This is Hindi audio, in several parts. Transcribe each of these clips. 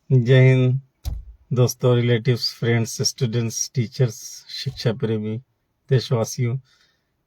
जय हिंद दोस्तों, रिलेटिव्स, फ्रेंड्स, स्टूडेंट्स, टीचर्स, शिक्षा प्रेमी देशवासियों।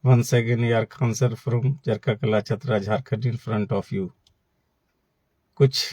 once again यार खान सर फ्रॉम जरका कला Chatra Jharkhand in front of you. कुछ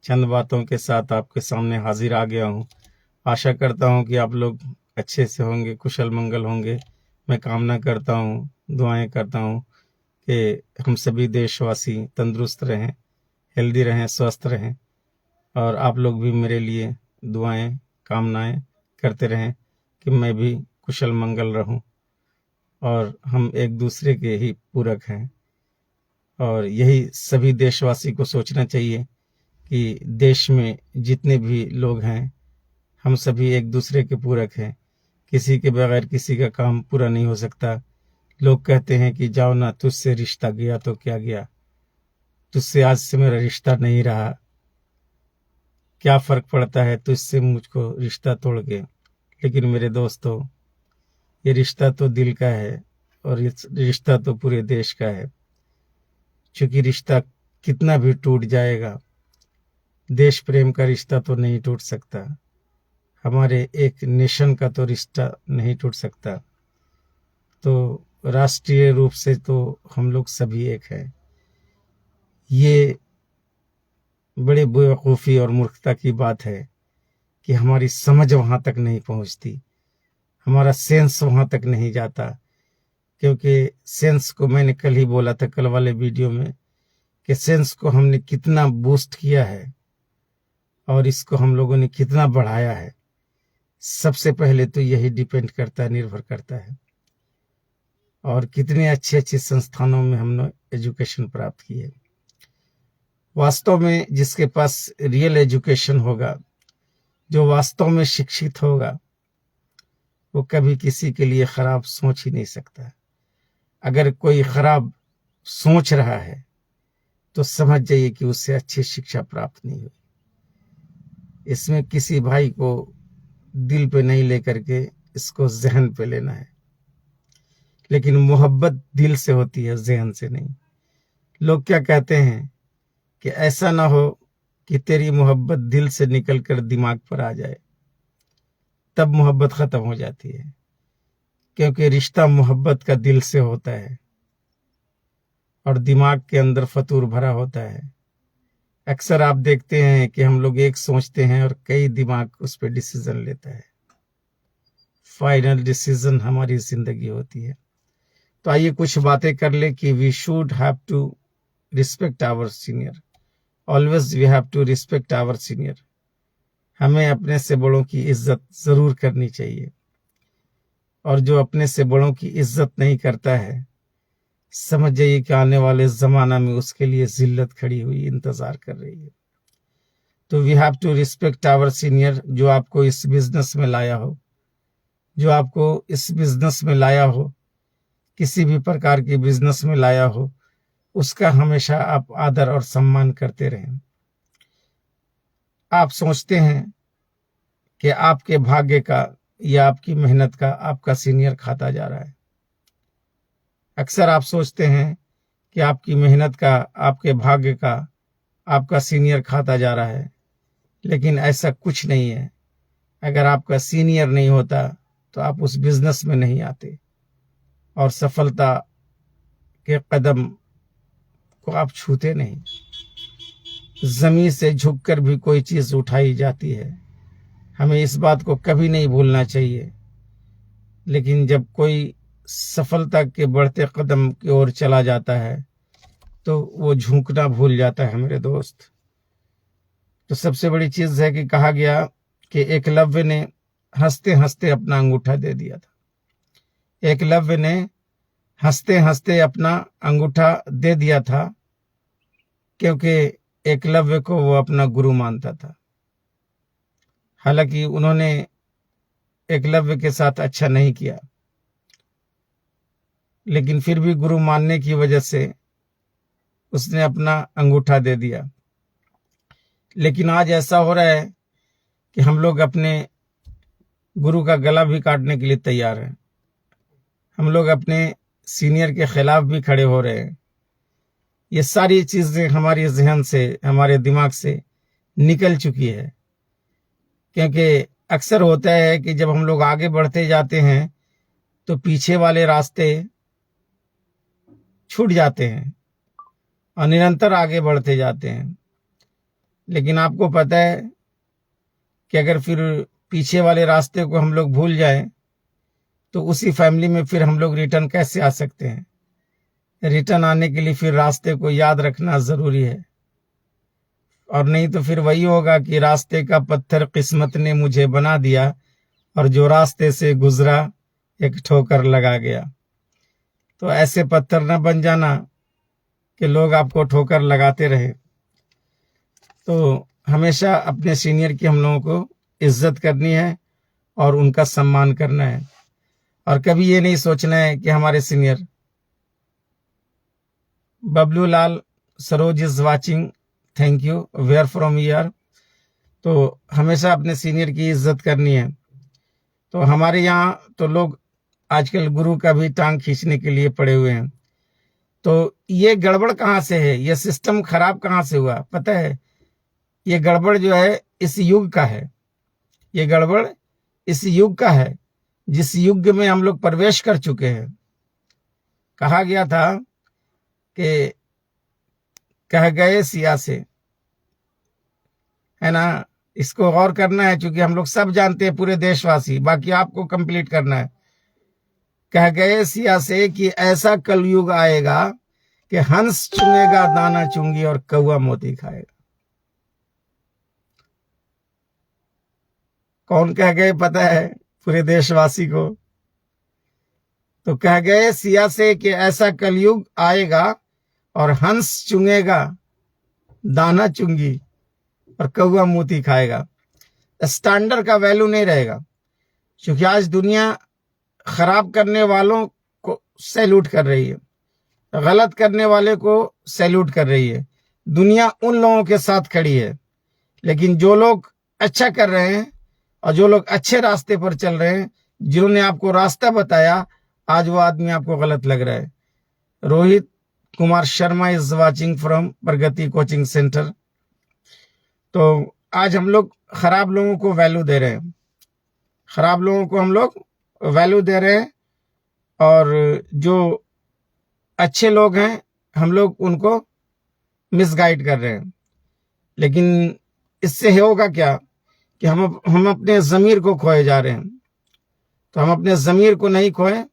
चंद बातों के साथ आपके सामने हाजिर आ गया हूँ। आशा करता हूँ कि आप लोग अच्छे से होंगे, कुशल मंगल होंगे। मैं कामना करता हूँ, दुआएं करता हूँ कि हम सभी देशवासी तंदुरुस्त रहें, हेल्दी रहें, स्वस्थ रहें, और आप लोग भी मेरे लिए दुआएं, कामनाएं करते रहें कि मैं भी कुशल मंगल रहूं। और हम एक दूसरे के ही पूरक हैं, और यही सभी देशवासी को सोचना चाहिए कि देश में जितने भी लोग हैं, हम सभी एक दूसरे के पूरक हैं। किसी के बगैर किसी का काम पूरा नहीं हो सकता। लोग कहते हैं कि जाओ ना, तुझसे रिश्ता गया तो क्या गया, तुझसे आज से मेरा रिश्ता नहीं रहा, क्या फर्क पड़ता है तुझसे मुझको रिश्ता तोड़ के। लेकिन मेरे दोस्तों, ये रिश्ता तो दिल का है, और ये रिश्ता तो पूरे देश का है। क्योंकि रिश्ता कितना भी टूट जाएगा, देश प्रेम का रिश्ता तो नहीं टूट सकता, हमारे एक नेशन का तो रिश्ता नहीं टूट सकता। तो राष्ट्रीय रूप से तो हम लोग सभी एक हैं। ये बड़े बेवकूफ़ी और मूर्खता की बात है कि हमारी समझ वहां तक नहीं पहुंचती, हमारा सेंस वहां तक नहीं जाता। क्योंकि सेंस को मैंने कल ही बोला था, कल वाले वीडियो में, कि सेंस को हमने कितना बूस्ट किया है और इसको हम लोगों ने कितना बढ़ाया है। सबसे पहले तो यही डिपेंड करता है, निर्भर करता है, और कितने अच्छे अच्छे संस्थानों में हमने एजुकेशन प्राप्त की है। वास्तव में जिसके पास रियल एजुकेशन होगा, जो वास्तव में शिक्षित होगा, वो कभी किसी के लिए खराब सोच ही नहीं सकता। अगर कोई खराब सोच रहा है तो समझ जाइए कि उससे अच्छी शिक्षा प्राप्त नहीं हुई। इसमें किसी भाई को दिल पे नहीं लेकर के इसको जहन पे लेना है। लेकिन मोहब्बत दिल से होती है, जहन से नहीं। लोग क्या कहते हैं कि ऐसा ना हो कि तेरी मोहब्बत दिल से निकल कर दिमाग पर आ जाए, तब मोहब्बत खत्म हो जाती है। क्योंकि रिश्ता मोहब्बत का दिल से होता है, और दिमाग के अंदर फतूर भरा होता है। अक्सर आप देखते हैं कि हम लोग एक सोचते हैं और कई दिमाग उस पर डिसीजन लेता है। फाइनल डिसीजन हमारी जिंदगी होती है। तो आइए कुछ बातें कर ले कि we should have to respect our senior. Always we have to respect our senior. हमें अपने से बड़ों की इज्जत जरूर करनी चाहिए, और जो अपने से बड़ों की इज्जत नहीं करता है, समझ जाइए कि आने वाले जमाना में उसके लिए जिल्लत खड़ी हुई इंतजार कर रही है। तो we have to respect our senior. जो आपको इस बिजनेस में लाया हो, जो आपको इस बिजनेस में लाया हो, किसी भी प्रकार की बिजनेस में लाया हो, उसका हमेशा आप आदर और सम्मान करते रहें। आप सोचते हैं कि आपके भाग्य का या आपकी मेहनत का आपका सीनियर खाता जा रहा है। अक्सर आप सोचते हैं कि आपकी मेहनत का, आपके भाग्य का आपका सीनियर खाता जा रहा है, लेकिन ऐसा कुछ नहीं है। अगर आपका सीनियर नहीं होता तो आप उस बिजनेस में नहीं आते, और सफलता के कदम को आप छूते नहीं। जमीन से झुककर भी कोई चीज उठाई जाती है, हमें इस बात को कभी नहीं भूलना चाहिए। लेकिन जब कोई सफलता के बढ़ते कदम की ओर चला जाता है तो वो झुकना भूल जाता है मेरे दोस्त। तो सबसे बड़ी चीज है कि कहा गया कि एकलव्य ने हंसते हंसते अपना अंगूठा दे दिया था। एकलव्य ने हंसते हंसते अपना अंगूठा दे दिया था, क्योंकि एकलव्य को वो अपना गुरु मानता था। हालांकि उन्होंने एकलव्य के साथ अच्छा नहीं किया, लेकिन फिर भी गुरु मानने की वजह से उसने अपना अंगूठा दे दिया। लेकिन आज ऐसा हो रहा है कि हम लोग अपने गुरु का गला भी काटने के लिए तैयार हैं। हम लोग अपने सीनियर के खिलाफ भी खड़े हो रहे हैं। ये सारी चीजें हमारे जहन से, हमारे दिमाग से निकल चुकी है। क्योंकि अक्सर होता है कि जब हम लोग आगे बढ़ते जाते हैं तो पीछे वाले रास्ते छूट जाते हैं और निरंतर आगे बढ़ते जाते हैं। लेकिन आपको पता है कि अगर फिर पीछे वाले रास्ते को हम लोग भूल जाएं तो उसी फैमिली में फिर हम लोग रिटर्न कैसे आ सकते हैं। रिटर्न आने के लिए फिर रास्ते को याद रखना जरूरी है, और नहीं तो फिर वही होगा कि रास्ते का पत्थर किस्मत ने मुझे बना दिया और जो रास्ते से गुजरा एक ठोकर लगा गया। तो ऐसे पत्थर न बन जाना कि लोग आपको ठोकर लगाते रहे। तो हमेशा अपने सीनियर की हम लोगों को इज्जत करनी है और उनका सम्मान करना है, और कभी ये नहीं सोचना है कि हमारे senior Bablu Lal Saroj is watching, thank you, where from year. तो हमेशा अपने सीनियर की इज्जत करनी है। तो हमारे यहाँ तो लोग आजकल गुरु का भी टांग खींचने के लिए पड़े हुए हैं। तो ये गड़बड़ कहाँ से है, ये सिस्टम खराब कहाँ से हुआ पता है? ये गड़बड़ जो है इस युग का है। ये गड़बड़ इस युग का है जिस युग में हम लोग प्रवेश कर चुके हैं। कहा गया था कि कह गए सिया से, है ना। इसको गौर करना है क्योंकि हम लोग सब जानते हैं, पूरे देशवासी, बाकी आपको कंप्लीट करना है। कह गए सिया से कि ऐसा कलयुग आएगा कि हंस चुंगेगा दाना चुंगी और कौवा मोती खाएगा। कौन कह गए पता है? पूरे देशवासी को। तो कह गए सिया से कि ऐसा कलयुग आएगा और हंस चुंगेगा दाना चुंगी और कौवा मोती खाएगा। स्टैंडर्ड का वैल्यू नहीं रहेगा, क्योंकि आज दुनिया खराब करने वालों को सैल्यूट कर रही है, गलत करने वाले को सैल्यूट कर रही है। दुनिया उन लोगों के साथ खड़ी है, लेकिन जो लोग अच्छा कर रहे हैं और जो लोग अच्छे रास्ते पर चल रहे हैं, जिन्होंने आपको रास्ता बताया, आज वो आदमी आपको गलत लग रहा है। Rohit Kumar Sharma is watching from Pragati coaching centre. तो आज हम लोग खराब लोगों को वैल्यू दे रहे हैं, खराब लोगों को हम लोग वैल्यू दे रहे हैं, और जो अच्छे लोग हैं हम लोग उनको मिसगाइड कर रहे हैं। लेकिन इससे होगा क्या कि हम अपने ज़मीर को खोए जा रहे हैं। तो हम अपने ज़मीर को नहीं खोए,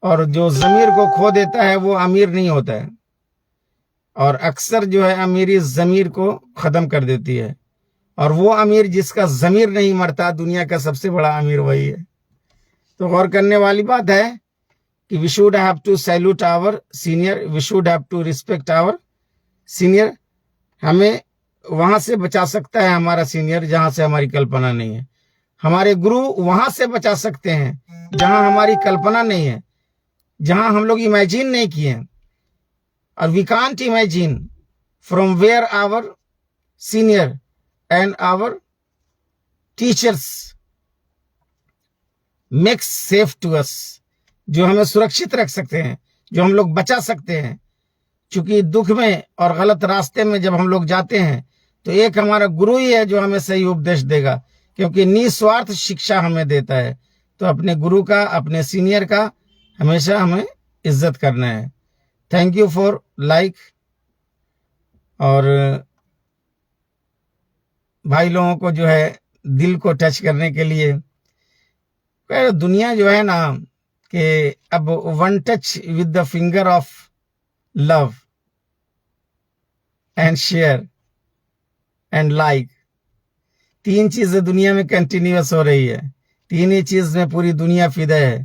और जो ज़मीर को खो देता है वो अमीर नहीं होता है, और अक्सर जो है अमीरी ज़मीर को ख़त्म कर देती है। और वो अमीर जिसका ज़मीर नहीं मरता, दुनिया का सबसे बड़ा अमीर वही है। तो गौर करने वाली बात है कि we should have to salute our senior, we should have to respect our senior. हमें वहां से बचा सकता है हमारा सीनियर जहां से हमारी कल्पना नहीं है। हमारे गुरु वहां से बचा सकते हैं जहां हमारी कल्पना नहीं है, जहां हम लोग इमेजिन नहीं किए हैं। और we can't imagine from where our senior and our teachers makes safe to us, जो हमें सुरक्षित रख सकते हैं, जो हम लोग बचा सकते हैं। क्योंकि दुख में और गलत रास्ते में जब हम लोग जाते हैं तो एक हमारा गुरु ही है जो हमें सही उपदेश देगा, क्योंकि निस्वार्थ शिक्षा हमें देता है। तो अपने गुरु का, अपने सीनियर का हमेशा हमें इज्जत करना है। Thank you for like. और भाई लोगों को जो है दिल को टच करने के लिए, दुनिया जो है ना कि अब one touch with the finger of love and share and like, तीन चीजें दुनिया में कंटिन्यूअस हो रही है। तीन ही चीज में पूरी दुनिया फिदा है।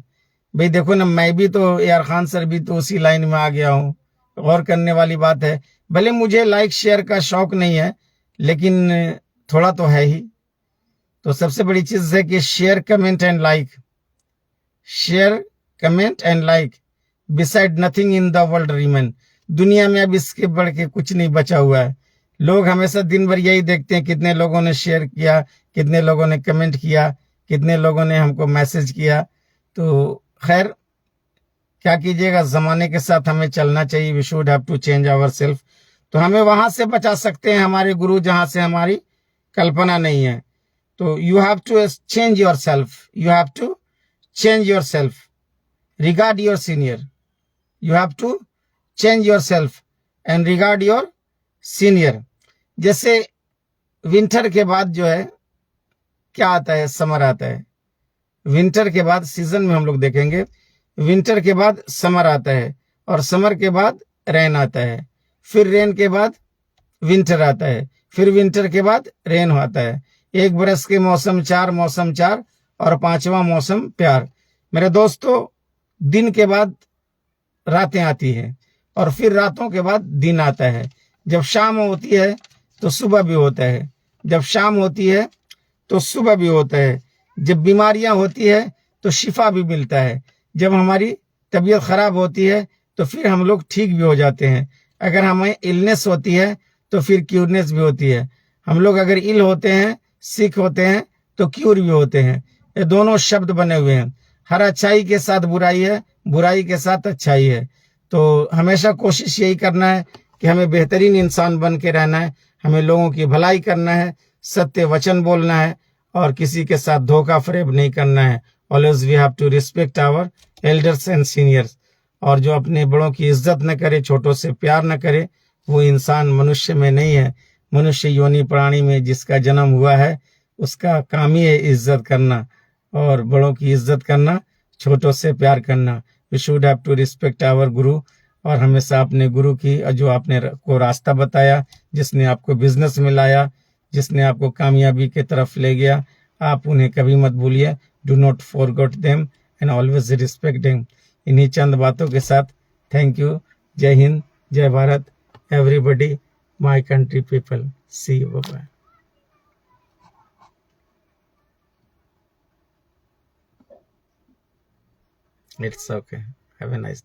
भाई देखो ना, मैं भी तो, यार खान सर भी तो उसी लाइन में आ गया हूँ। गौर करने वाली बात है, भले मुझे लाइक शेयर का शौक नहीं है, लेकिन थोड़ा तो है ही। तो सबसे बड़ी चीज है कि share, comment and like, share, comment and like, beside nothing in the world remain. दुनिया में अब इसके बढ़ के कुछ नहीं बचा हुआ है। लोग हमेशा दिन भर यही देखते हैं कितने लोगों ने शेयर किया, कितने लोगों ने कमेंट किया, कितने लोगों ने हमको मैसेज किया। तो खैर क्या कीजिएगा, जमाने के साथ हमें चलना चाहिए। We should have to change our self. तो हमें वहां से बचा सकते हैं हमारे गुरु जहां से हमारी कल्पना नहीं है। तो you have to change your self, you have to change your self, regard your senior, you have to change your self and regard your senior. जैसे विंटर के बाद जो है क्या आता है, समर आता है। विंटर के बाद सीजन में हम लोग देखेंगे, विंटर के बाद समर आता है, और समर के बाद रेन आता है, फिर रेन के बाद विंटर आता है, फिर विंटर के बाद रेन आता है। एक बरस के मौसम चार, और पांचवा मौसम प्यार। मेरे दोस्तों, दिन के बाद रातें आती हैं, और फिर रातों के बाद दिन आता है। जब शाम होती है तो सुबह भी होता है, जब शाम होती है तो सुबह भी होता है। जब बीमारियां होती है तो शिफा भी मिलता है। जब हमारी तबीयत खराब होती है तो फिर हम लोग ठीक भी हो जाते हैं। अगर हमें इलनेस होती है तो फिर क्यूरनेस भी होती है। हम लोग अगर इल होते हैं, सिक होते हैं, तो क्यूर भी होते हैं। ये दोनों शब्द बने हुए हैं। हर अच्छाई के साथ बुराई है, बुराई के साथ अच्छाई है। तो हमेशा कोशिश यही करना है कि हमें बेहतरीन इंसान बन के रहना है, हमें लोगों की भलाई करना है, सत्य वचन बोलना है, और किसी के साथ धोखा फरेब नहीं करना है। Always we have to respect our elders and seniors. और जो अपने बड़ों की इज्जत न करे, छोटों से प्यार न करे, वो इंसान मनुष्य में नहीं है। मनुष्य योनि प्राणी में जिसका जन्म हुआ है, उसका काम ही है इज्जत करना, और बड़ों की इज्जत करना, छोटों से प्यार करना। We should have to respect our guru, और हमेशा अपने गुरु की, जो आपने को रास्ता बताया, जिसने आपको बिजनेस में लाया, जिसने आपको कामयाबी की तरफ ले गया, आप उन्हें कभी मत भूलिए। Do not forget them and always respect them. इन्हीं चंद बातों के साथ थैंक यू। जय हिंद, जय Bharat, everybody, my country people, see you, bye. It's okay, have a nice